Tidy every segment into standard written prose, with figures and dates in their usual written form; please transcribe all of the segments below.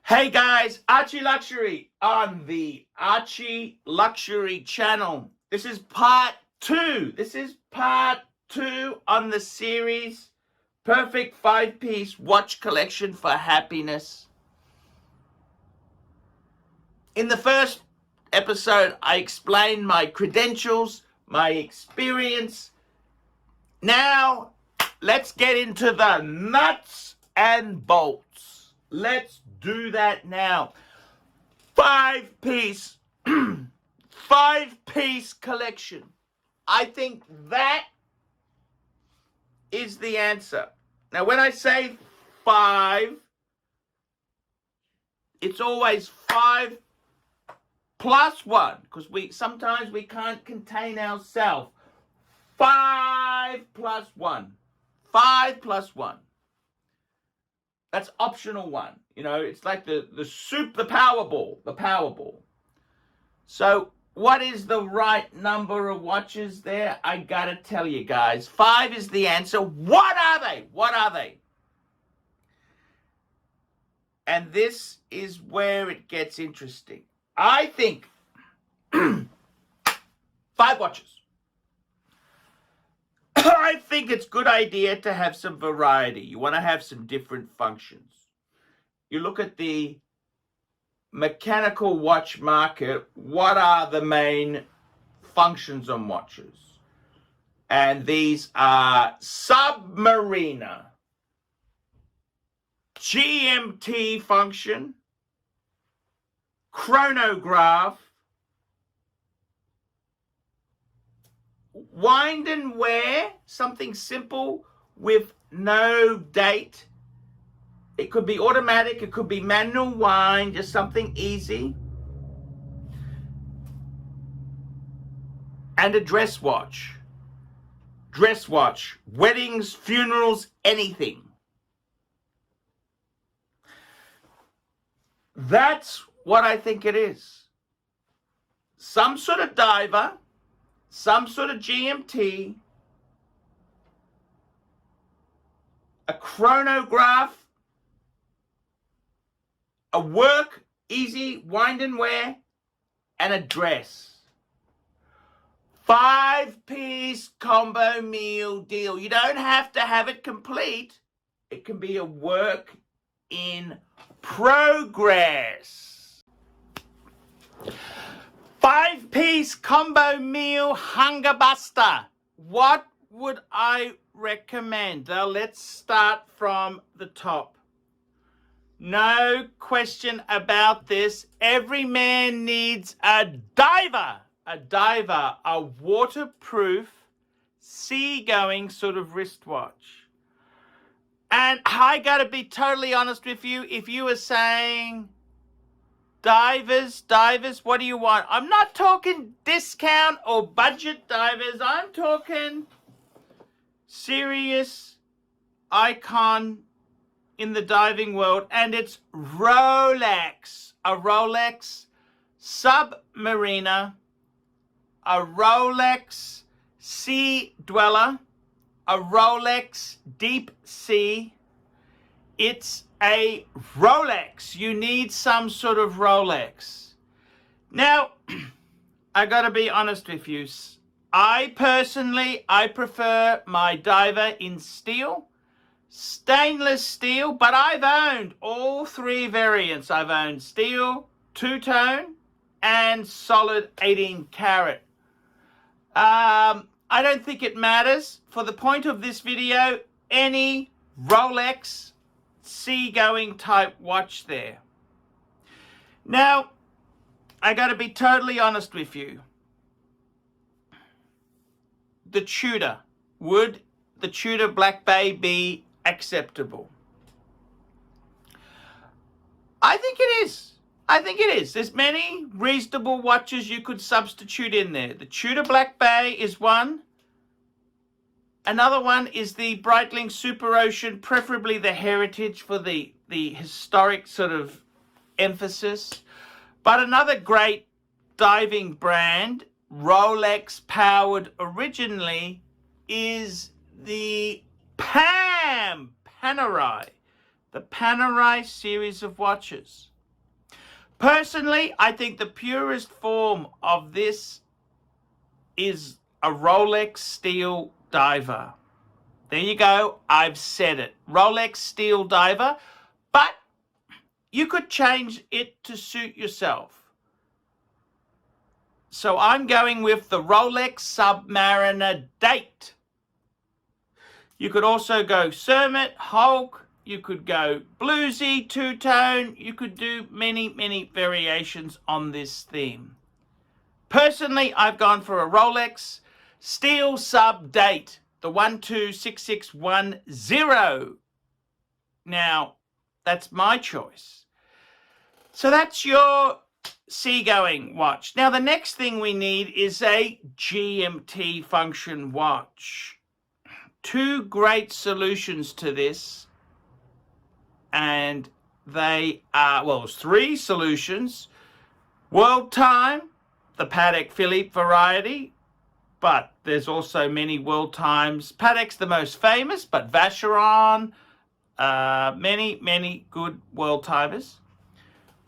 Hey guys, ArchieLuxury on the ArchieLuxury channel. This is part 2. This is part 2 on the series Perfect 5-Piece Watch Collection for Happiness. In the first episode, I explained my credentials, my experience. Now, let's get into the nuts and bolts. Let's do that now. 5-piece, 5-piece collection. I think that is the answer. Now, when I say 5, it's always 5 plus 1, because sometimes we can't contain ourselves. 5 plus 1. 5 plus 1. That's optional 1. You know, it's like the Powerball. So what is the right number of watches there? I gotta tell you guys. 5 is the answer. What are they? What are they? And this is where it gets interesting. I think 5 watches. I think it's a good idea to have some variety. You want to have some different functions. You look at the mechanical watch market, what are the main functions on watches? And these are Submariner, GMT function, chronograph, wind and wear, something simple with no date. It could be automatic, it could be manual wind, just something easy. And a dress watch. Dress watch, weddings, funerals, anything. That's what I think it is. Some sort of diver, some sort of GMT, a chronograph, a work, easy, wind and wear, and a dress. 5-piece combo meal deal. You don't have to have it complete. It can be a work in progress. 5-piece combo meal hunger buster. What would I recommend? Now let's start from the top. No question about this. Every man needs a diver. A waterproof, seagoing sort of wristwatch. And I gotta be totally honest with you. If you were saying divers, what do you want? I'm not talking discount or budget divers. I'm talking serious icon in the diving world, and it's Rolex. A Rolex Submariner, a Rolex Sea Dweller, a Rolex Deep Sea. It's a Rolex. You need some sort of Rolex. Now, I gotta be honest with you. I prefer my diver in steel, stainless steel, but I've owned all 3 variants. I've owned steel, two-tone, and solid 18 karat. I don't think it matters. For the point of this video, any Rolex seagoing type watch there. Now, I got to be totally honest with you. The Tudor, would the Tudor Black Bay be acceptable? I think it is. There's many reasonable watches you could substitute in there. The Tudor Black Bay is one. Another one is the Breitling Super Ocean, preferably the Heritage for the historic sort of emphasis. But another great diving brand, Rolex powered originally, is the Panerai, the Panerai series of watches. Personally, I think the purest form of this is a Rolex Steel Diver. There you go. I've said it. Rolex Steel Diver. But you could change it to suit yourself. So I'm going with the Rolex Submariner Date. You could also go Cermet, Hulk. You could go bluesy, two-tone. You could do many, many variations on this theme. Personally, I've gone for a Rolex Steel Sub Date, the 126610. Now, that's my choice. So that's your seagoing watch. Now, the next thing we need is a GMT function watch. Two great solutions to this, and they are, well, there's three solutions. World Time, the Patek Philippe variety, but there's also many World Times. Patek's the most famous, but Vacheron, many, many good World Timers.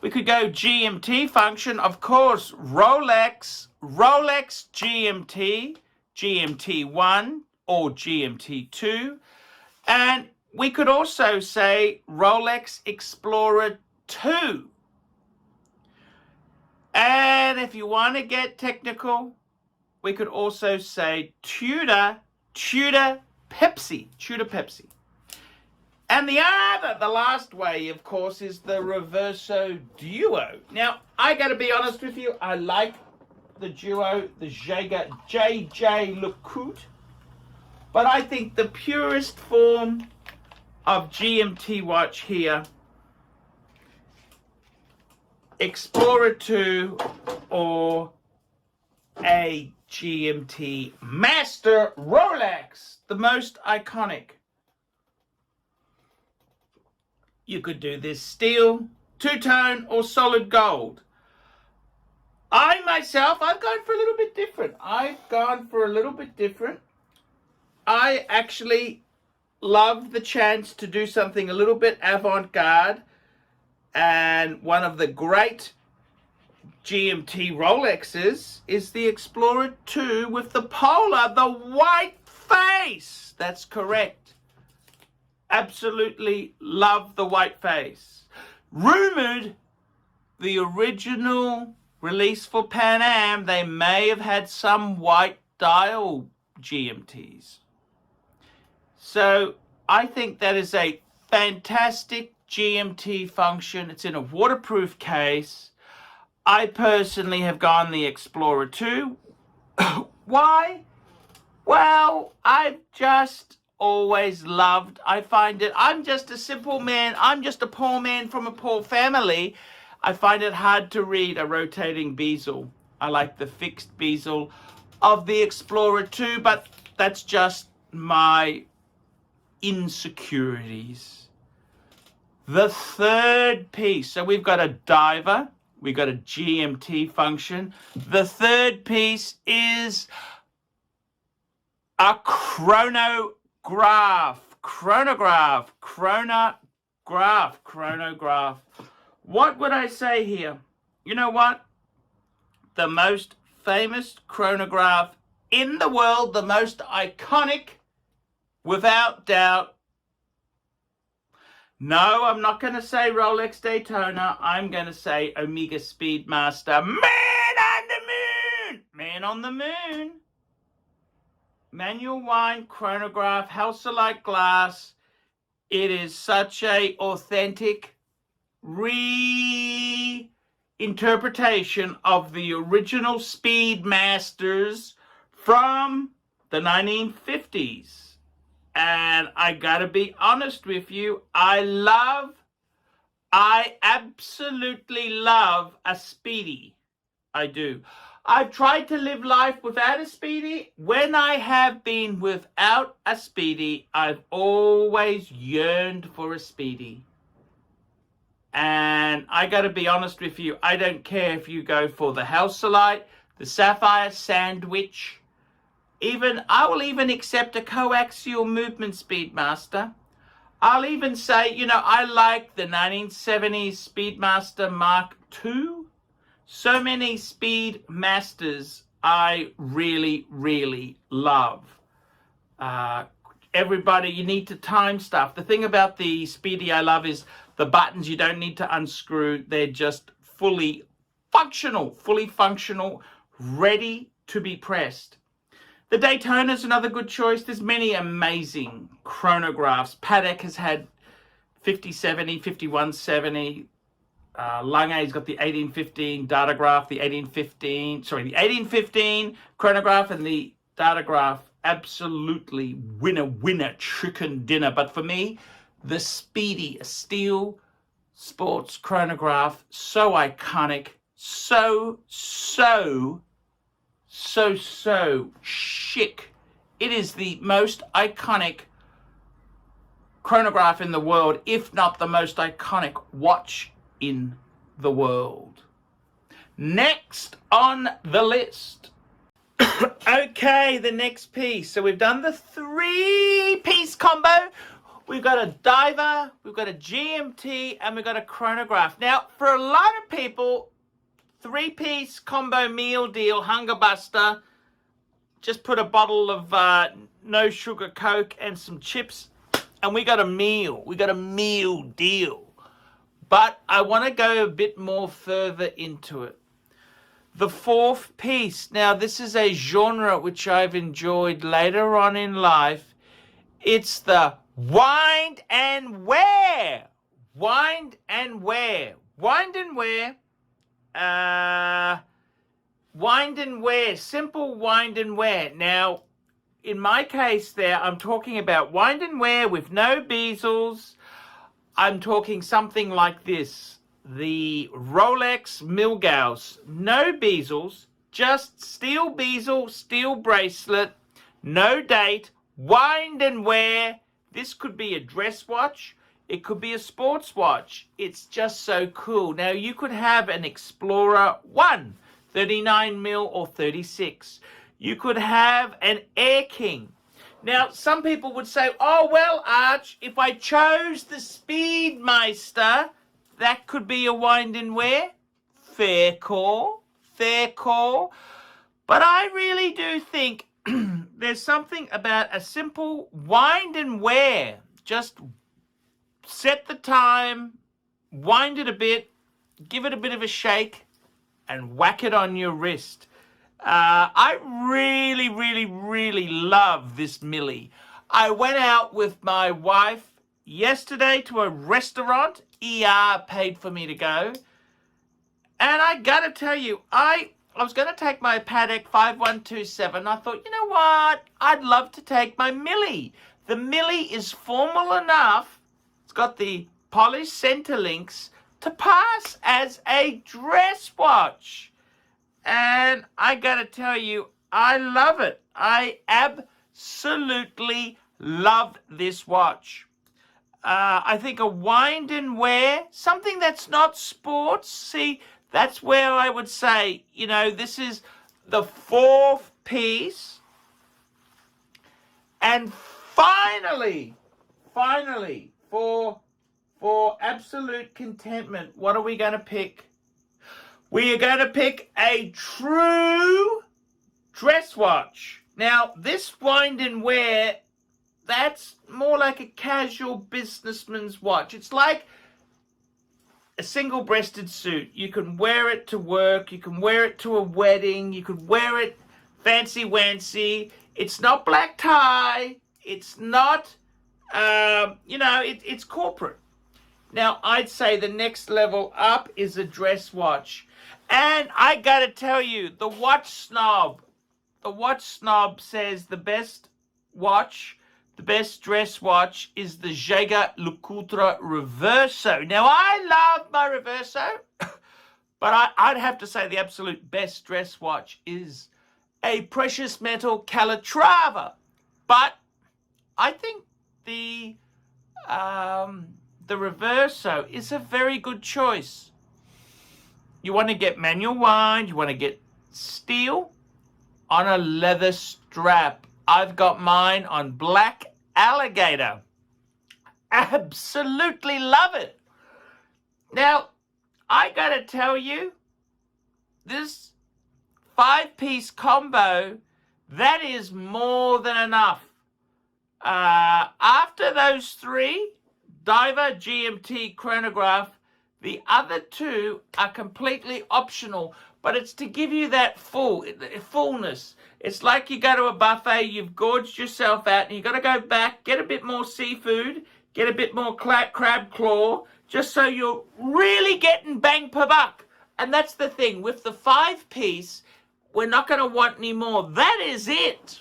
We could go GMT function, of course, Rolex GMT, GMT1 or GMT2. And we could also say Rolex Explorer 2. And if you want to get technical, we could also say Tudor Pepsi. And the last way, of course, is the Reverso Duo. Now, I got to be honest with you, I like the Duo, the Jaeger JJ LeCoultre, but I think the purest form of GMT watch here, Explorer 2 or a GMT Master Rolex, the most iconic. You could do this steel, two-tone, or solid gold. I myself, I've gone for a little bit different. I actually love the chance to do something a little bit avant-garde, and one of the great GMT Rolexes is the Explorer 2 with the Polar, the white face. That's correct. Absolutely love the white face. Rumored, the original release for Pan Am, they may have had some white dial GMTs. So I think that is a fantastic GMT function. It's in a waterproof case. I personally have gone the Explorer 2. Why? Well, I've just always loved, I find it, I'm just a simple man, I'm just a poor man from a poor family. I find it hard to read a rotating bezel. I like the fixed bezel of the Explorer 2, but that's just my insecurities. The third piece, so we've got a diver, we've got a GMT function. The third piece is a chronograph. What would I say here? You know what? The most famous chronograph in the world, the most iconic, without doubt. No, I'm not going to say Rolex Daytona. I'm going to say Omega Speedmaster. Man on the moon. Manual wind chronograph, Halcyon glass. It is such a authentic reinterpretation of the original Speedmasters from the 1950s. And I gotta be honest with you, I absolutely love a Speedy. I do. I've tried to live life without a Speedy. When I have been without a Speedy, I've always yearned for a Speedy. And I got to be honest with you, I don't care if you go for the Halcyon, the Sapphire Sandwich. I will even accept a coaxial movement Speedmaster. I'll even say, you know, I like the 1970s Speedmaster Mark II. So many Speedmasters I really, really love. Everybody, you need to time stuff. The thing about the Speedy I love is the buttons you don't need to unscrew. They're just fully functional, ready to be pressed. The Daytona is another good choice. There's many amazing chronographs. Paddock has had 5070, 5170. Lange's got the 1815 Datograph, the 1815 chronograph, and the Datograph. Absolutely winner chicken dinner. But for me, the Speedy, a steel sports chronograph, so iconic, so chic. It is the most iconic chronograph in the world, if not the most iconic watch in the world. Next on the list. Okay, the next piece. So we've done the 3-piece combo. We've got a diver, we've got a GMT, and we've got a chronograph. Now, for a lot of people, 3-piece combo meal deal, hunger buster, just put a bottle of no sugar Coke and some chips, and we got a meal. We got a meal deal. But I want to go a bit more further into it. The 4th piece. Now, this is a genre which I've enjoyed later on in life. It's the wind and wear. Wind and wear. Wind and wear. Wind and wear. Simple wind and wear. Now, in my case there, I'm talking about wind and wear with no bezels. I'm talking something like this. The Rolex Milgauss, no bezels, just steel bezel, steel bracelet, no date, wind and wear. This could be a dress watch. It could be a sports watch. It's just so cool. Now, you could have an Explorer 1, 39mm or 36. You could have an Air King. Now, some people would say, oh, well, Arch, if I chose the Speedmeister, that could be a wind and wear. Fair call, fair call. But I really do think there's something about a simple wind and wear. Just set the time, wind it a bit, give it a bit of a shake, and whack it on your wrist. I really love this Millie. I went out with my wife yesterday to a restaurant. ER paid for me to go. And I gotta tell you, I was gonna take my Paddock 5127. I thought, you know what? I'd love to take my Millie. The Millie is formal enough. It's got the polished center links to pass as a dress watch. And I gotta tell you, I love it. I absolutely love this watch. I think a wind and wear, something that's not sports. See, that's where I would say, you know, this is the 4th piece. And finally, for absolute contentment, what are we going to pick? We are going to pick a true dress watch. Now, this wind and wear, that's more like a casual businessman's watch. It's like a single-breasted suit. You can wear it to work. You can wear it to a wedding. You could wear it fancy-wancy. It's not black tie. It's not, it's corporate. Now, I'd say the next level up is a dress watch. And I got to tell you, the watch snob says the best watch, the best dress watch is the Jaeger LeCoultre Reverso. Now, I love my Reverso, but I'd have to say the absolute best dress watch is a precious metal Calatrava. But I think the Reverso is a very good choice. You want to get manual wind, you want to get steel on a leather strap. I've got mine on black alligator. absolutely love it. Now, I gotta tell you, this 5-piece combo, that is more than enough. After those 3, diver, GMT, chronograph, the other 2 are completely optional, but it's to give you that fullness. It's like you go to a buffet, you've gorged yourself out, and you got to go back, get a bit more seafood, get a bit more crab claw, just so you're really getting bang per buck. And that's the thing, with the 5-piece, we're not going to want any more. That is it.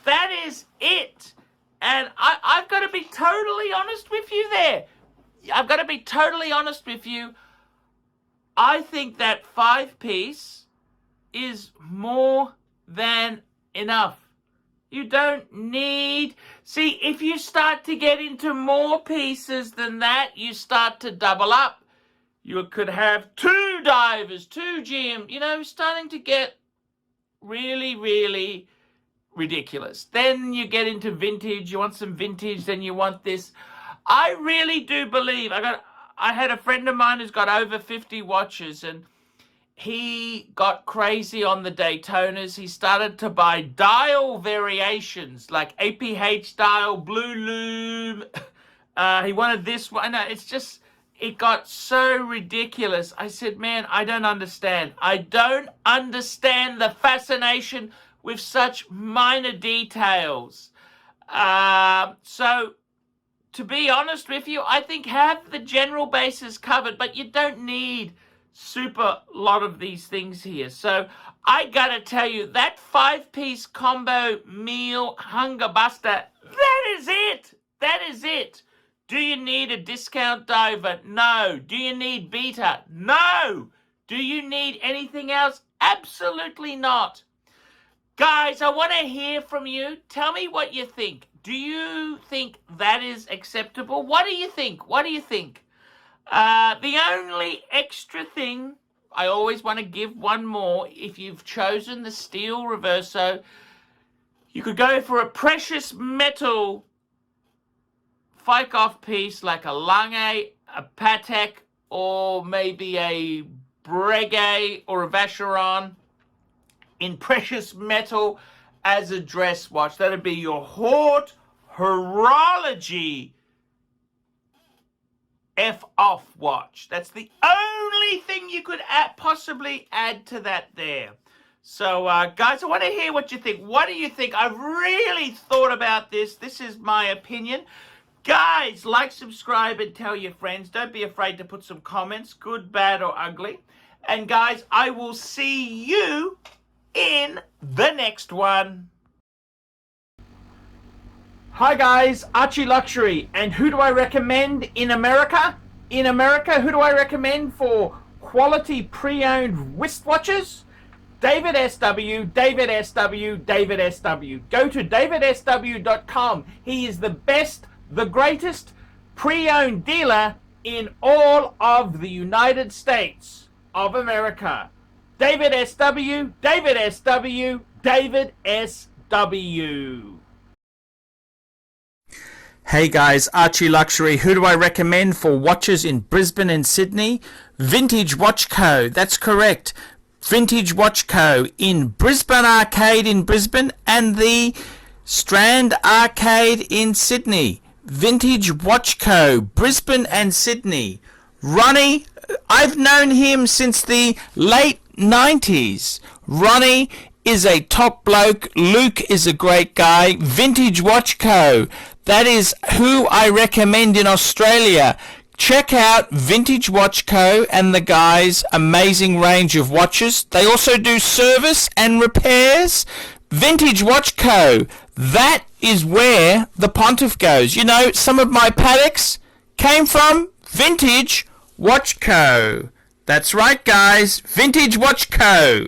That is it. And I've got to be totally honest with you there. I've got to be totally honest with you. I think that 5-piece is more than enough. You don't need... See, if you start to get into more pieces than that, you start to double up. You could have 2 divers, 2 GM, you know, starting to get really, really ridiculous. Then you get into vintage, you want some vintage, then you want this. I really do believe, I had a friend of mine who's got over 50 watches, and he got crazy on the Daytonas. He started to buy dial variations, like APH dial, Blue Loom. He wanted this one. It's just, it got so ridiculous. I said, man, I don't understand. I don't understand the fascination with such minor details. So, to be honest with you, I think have the general bases covered, but you don't need super lot of these things here. So, I gotta tell you, that 5-piece combo meal hunger buster, that is it. That is it. Do you need a discount diver? No. Do you need beta? No. Do you need anything else? Absolutely not. Guys, I want to hear from you. Tell me what you think. Do you think that is acceptable? What do you think? What do you think? The only extra thing, I always want to give one more. If you've chosen the steel reverso, you could go for a precious metal Fike-off piece like a Lange, a Patek, or maybe a Breguet or a Vacheron in precious metal as a dress watch. That'd be your Haute Horology F-off watch. That's the only thing you could possibly add to that there. So, guys, I want to hear what you think. What do you think? I've really thought about this. This is my opinion. Guys, like, subscribe, and tell your friends. Don't be afraid to put some comments, good, bad, or ugly. And, guys, I will see you in the next one. Hi, guys. ArchieLuxury. And who do I recommend in America? In America, who do I recommend for quality pre-owned wristwatches? David SW, David SW, David SW. Go to davidsw.com. He is the best, the greatest pre-owned dealer in all of the United States of America. David SW, David SW, David SW. Hey guys, ArchieLuxury. Who do I recommend for watches in Brisbane and Sydney? Vintage Watch Co. That's correct. Vintage Watch Co. in Brisbane Arcade in Brisbane and the Strand Arcade in Sydney. Vintage Watch Co. Brisbane and Sydney. Ronnie, I've known him since the late 90s. Ronnie is a top bloke. Luke is a great guy. Vintage Watch Co. That is who I recommend in Australia. Check out Vintage Watch Co. and the guys' amazing range of watches. They also do service and repairs. Vintage Watch Co. That is where the pontiff goes. You know, some of my Pateks came from Vintage Watch Co. That's right, guys. Vintage Watch Co.